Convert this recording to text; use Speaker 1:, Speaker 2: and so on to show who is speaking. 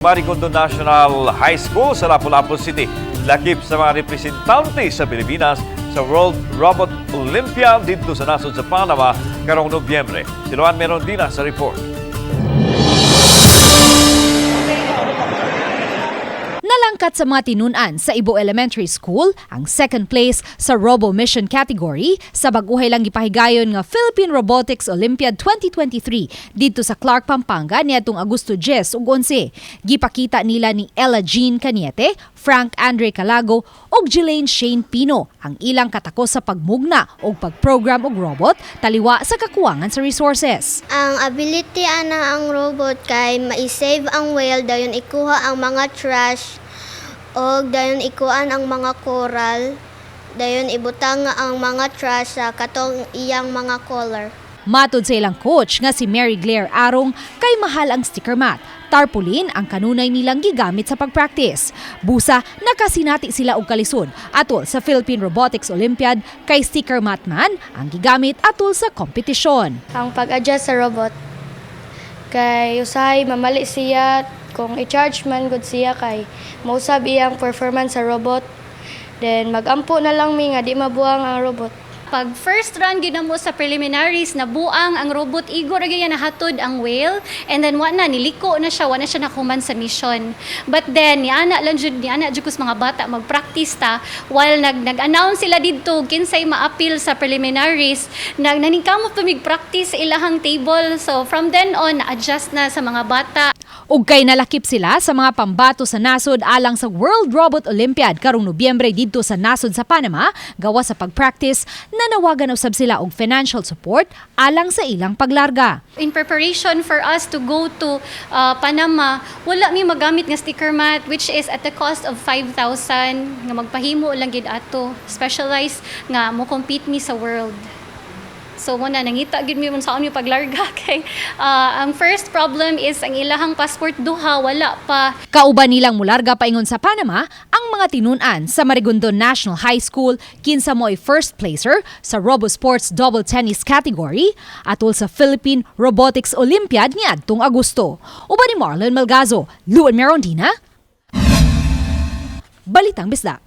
Speaker 1: Marikondo National High School sa Lapu-Lapu City. Lakip sa mga representante sa Pilipinas sa World Robot Olympiad dito sa nasod sa Panama karong Nobyembre. Si Luan Merondina sa report.
Speaker 2: Nalangkat sa mga tinunan sa Ibo Elementary School ang second place sa Robo Mission category sa baguhay lang ipahigayon nga Philippine Robotics Olympiad 2023 dito sa Clark, Pampanga niadtong Agosto 10 ug 11. Gipakita nila ni Ella Jean Caniete, Frank Andre Calago ug Jelaine Shane Pino ang ilang katakos sa pagmugna o pagprogram og robot taliwa sa kakuwangan sa resources.
Speaker 3: Ang ability ana ang robot kay ma-save ang whale dayon ikuha ang mga trash o dayon ikuan ang mga coral dayon ibutang ang mga trash sa katong iyang mga color.
Speaker 2: Matod sa ilang coach nga si Mary Claire Arong kay mahal ang sticker mat. Tarpaulin ang kanunay nilang gigamit sa pagpractice. Busa, nakasinati sila og kalisod atol sa Philippine Robotics Olympiad kay sticker mat man ang gigamit atol sa kompetisyon.
Speaker 4: Ang pag-adjust sa robot kay usahay mamali siya kung i-charge man gud siya kay mausab iyang performance sa robot. Then magampo na lang mi nga di mabuang ang robot.
Speaker 5: Pag first run ginamo sa preliminaries na buang ang robot igo ra gyud nahatod ang whale and then niliko na siya nakuman sa mission. But then niana jud kus mga bata magpractice ta while nag-announce sila didto kinsay ma-appeal sa preliminaries naningkamot pa mig-practice sa ilahang table. So from then on na-adjust na sa mga bata.
Speaker 2: Ug kay nalakip sila sa mga pambato sa nasod alang sa World Robot Olympiad karong Nobyembre didto sa nasod sa Panama, gawa sa pagpractice, nanawagan usab sila og financial support alang sa ilang paglarga.
Speaker 5: In preparation for us to go to Panama, wala mi magamit nga sticker mat which is at the cost of 5,000 nga magpahimo lang gid ato. Specialized nga mo compete mi sa world. So muna nangita gid mi sa mi paglarga kay ang first problem is ang ilahang passport duha wala pa.
Speaker 2: Kauban nilang mularga paingon sa Panama ang mga tinunan sa Marikondo National High School kinsa mo'y first placer sa Robo Sports Double Tennis category atol sa Philippine Robotics Olympiad niadtong Agosto. Uban ni Marlon Malgazo, Luan Merondina, Balitang Bisdak.